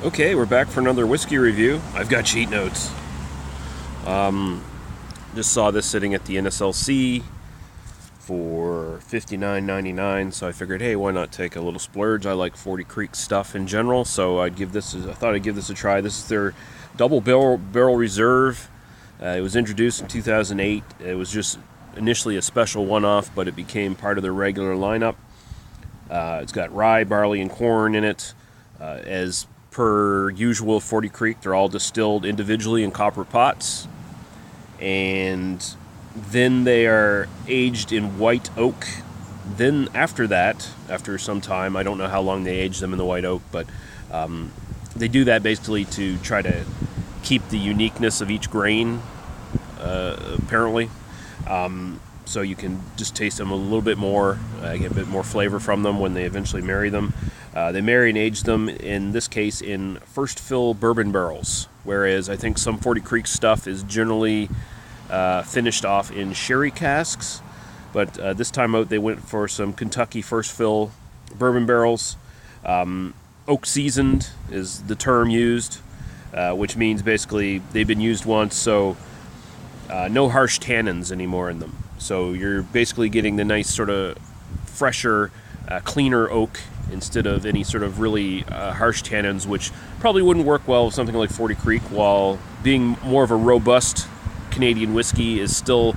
Okay, we're back for another whiskey review. I've got cheat notes. Just saw this sitting at the NSLC for $59.99, so I figured, hey, why not take a little splurge? I like 40 Creek stuff in general, so I thought I'd give this a try. This is their double barrel reserve. It was introduced in 2008. It was just initially a special one-off, but it became part of their regular lineup. It's got rye, barley, and corn in it. As per usual, 40 Creek, they're all distilled individually in copper pots. And then they are aged in white oak. Then after that, after some time, I don't know how long they age them in the white oak, but they do that basically to try to keep the uniqueness of each grain, apparently. So you can just taste them a little bit more, get a bit more flavor from them when they eventually marry them. They marry and age them, in this case, in first fill bourbon barrels, whereas I think some 40 Creek stuff is generally finished off in sherry casks. But this time out, they went for some Kentucky first fill bourbon barrels. Oak seasoned is the term used, which means basically they've been used once, so no harsh tannins anymore in them. So you're basically getting the nice sort of fresher, cleaner oak instead of any sort of really harsh tannins, which probably wouldn't work well with something like 40 Creek, while being more of a robust Canadian whiskey is still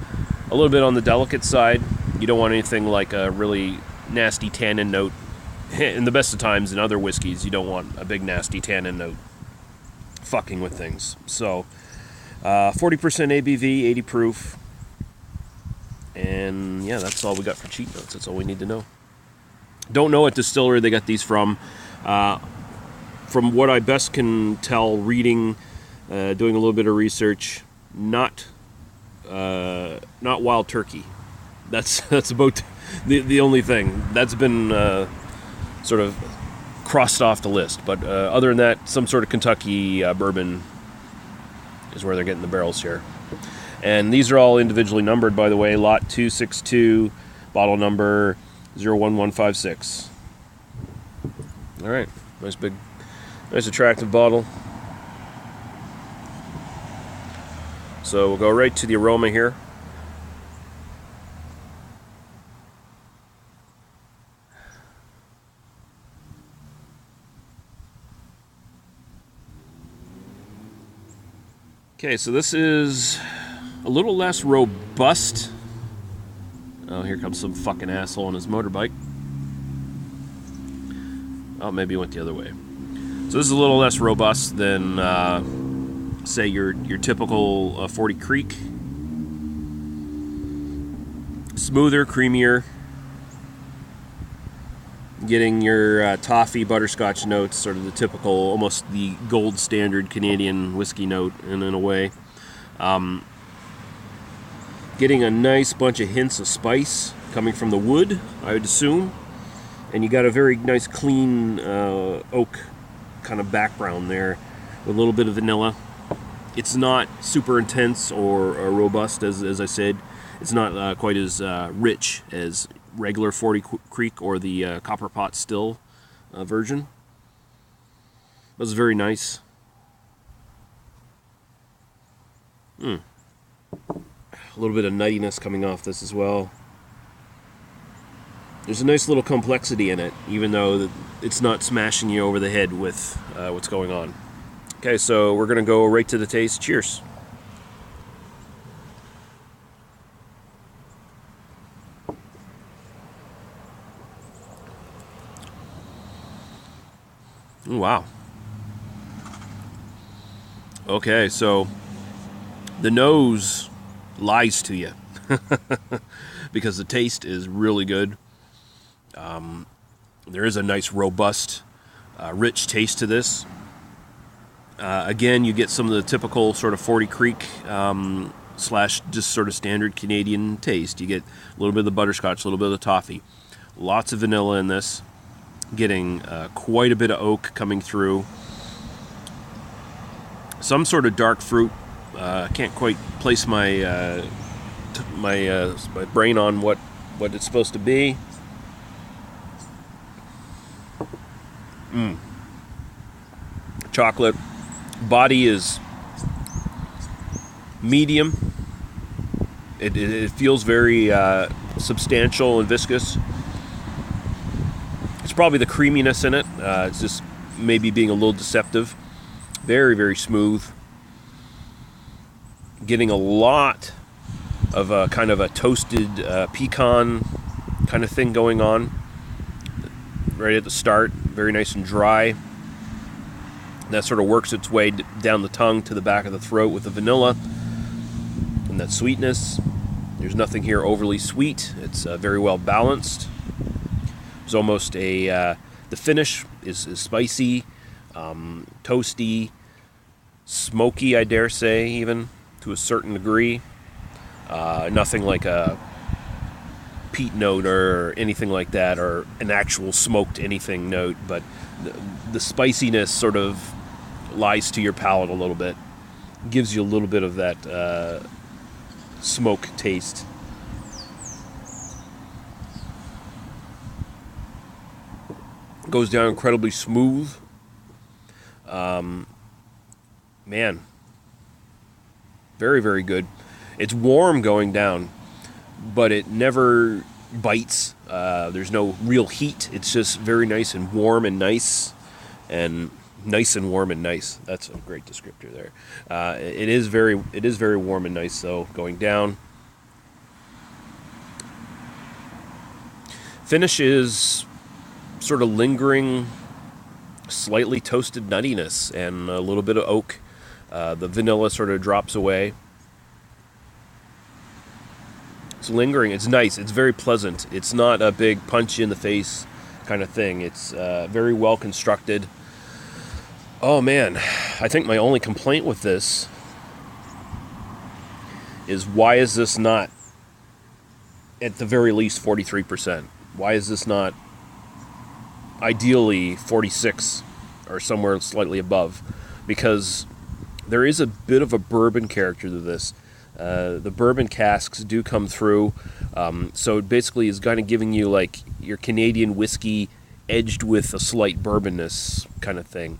a little bit on the delicate side. You don't want anything like a really nasty tannin note. In the best of times, in other whiskeys, you don't want a big nasty tannin note fucking with things. So 40% ABV, 80 proof. And yeah, that's all we got for cheat notes. That's all we need to know. Don't know what distillery they got these from. From what I best can tell, reading, doing a little bit of research, not Wild Turkey. That's about the only thing that's been sort of crossed off the list. But other than that, some sort of Kentucky bourbon is where they're getting the barrels here. And these are all individually numbered, by the way. Lot 262, bottle number 01156. All right, nice attractive bottle. So we'll go right to the aroma here. Okay, so this is a little less robust. Oh, here comes some fucking asshole on his motorbike. Oh, maybe he went the other way. So this is a little less robust than, say, your typical 40 Creek. Smoother, creamier. Getting your toffee, butterscotch notes, sort of the typical, almost the gold standard Canadian whiskey note in a way. Getting a nice bunch of hints of spice coming from the wood, I would assume. And you got a very nice clean oak kind of background there with a little bit of vanilla. It's not super intense or robust, as I said. It's not quite as rich as regular 40 Creek or the Copper Pot Still version. But it's very nice. A little bit of nuttiness coming off this as well. There's a nice little complexity in it, even though it's not smashing you over the head with what's going on. Okay, so we're going to go right to the taste. Cheers. Ooh, wow. Okay, so the nose lies to you because the taste is really good. There is a nice, robust, rich taste to this. Again, you get some of the typical sort of 40 Creek slash just sort of standard Canadian taste. You get a little bit of the butterscotch, a little bit of the toffee. Lots of vanilla in this. Getting quite a bit of oak coming through. Some sort of dark fruit. Can't quite place my brain on what it's supposed to be. chocolate. Body is medium. It feels very substantial and viscous. It's probably the creaminess in it. It's just maybe being a little deceptive. Very, very smooth. Getting a lot of a kind of a toasted pecan kind of thing going on right at the start. Very nice and dry. That sort of works its way down the tongue to the back of the throat with the vanilla and that sweetness. There's nothing here overly sweet. It's very well balanced. There's almost the finish is spicy, toasty, smoky, I dare say, even to a certain degree. Nothing like a peat note or anything like that, or an actual smoked anything note, but the spiciness sort of lies to your palate a little bit. Gives you a little bit of that smoke taste. Goes down incredibly smooth. Man, very, very good. It's warm going down, but it never bites. There's no real heat. It's just very nice and warm and nice, and nice and warm and nice. That's a great descriptor there. It is very warm and nice though going down. Finish is sort of lingering, slightly toasted nuttiness and a little bit of oak. The vanilla sort of drops away. It's lingering. It's nice. It's very pleasant. It's not a big punch you in the face kind of thing. It's very well constructed. Oh man, I think my only complaint with this is, why is this not at the very least 43%? Why is this not ideally 46 or somewhere slightly above? Because there is a bit of a bourbon character to this. The bourbon casks do come through, so it basically is kind of giving you like your Canadian whiskey edged with a slight bourbonness kind of thing,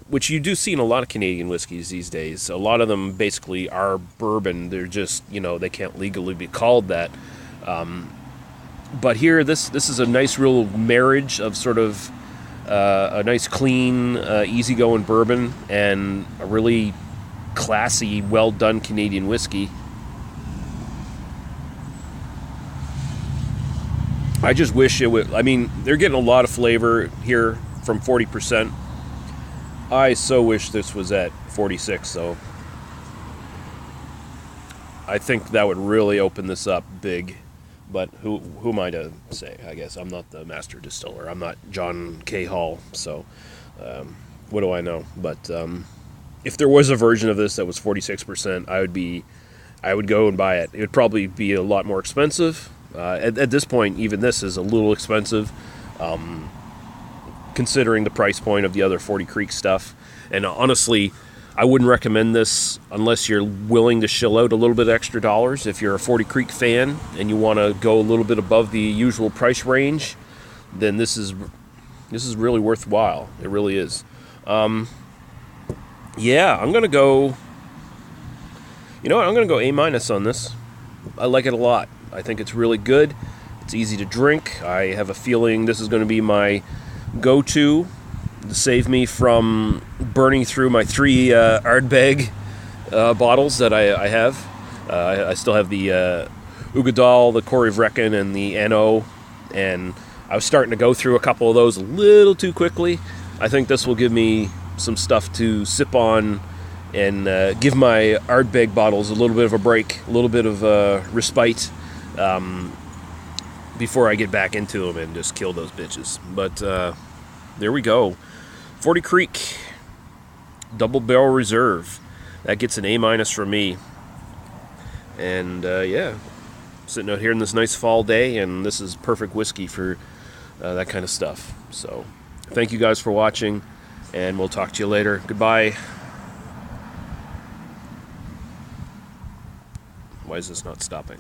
which you do see in a lot of Canadian whiskeys these days. A lot of them basically are bourbon. They're just, they can't legally be called that. But here, this is a nice real marriage of sort of a nice clean, easygoing bourbon and a really classy, well-done Canadian whiskey. I just wish it would... I mean, they're getting a lot of flavor here from 40%. I so wish this was at 46, though. I think that would really open this up big. But who am I to say? I guess I'm not the master distiller. I'm not John K. Hall, so what do I know? But if there was a version of this that was 46%, I would go and buy it. It would probably be a lot more expensive. At this point, even this is a little expensive, considering the price point of the other 40 Creek stuff. And honestly, I wouldn't recommend this unless you're willing to shell out a little bit extra dollars. If you're a 40 Creek fan and you want to go a little bit above the usual price range, then this is really worthwhile. It really is. Yeah, I'm gonna go. You know what? I'm gonna go A- on this. I like it a lot. I think it's really good. It's easy to drink. I have a feeling this is going to be my go-to to save me from burning through my 3 Ardbeg bottles that I have. I still have the Ugadal, the Corey Vrecken, and the Anno, and I was starting to go through a couple of those a little too quickly. I think this will give me some stuff to sip on and give my Ardbeg bottles a little bit of a break, a little bit of respite before I get back into them and just kill those bitches. But there we go. 40 Creek Double Barrel Reserve. That gets an A- from me. And yeah, sitting out here in this nice fall day, and this is perfect whiskey for that kind of stuff. So thank you guys for watching, and we'll talk to you later. Goodbye. Why is this not stopping?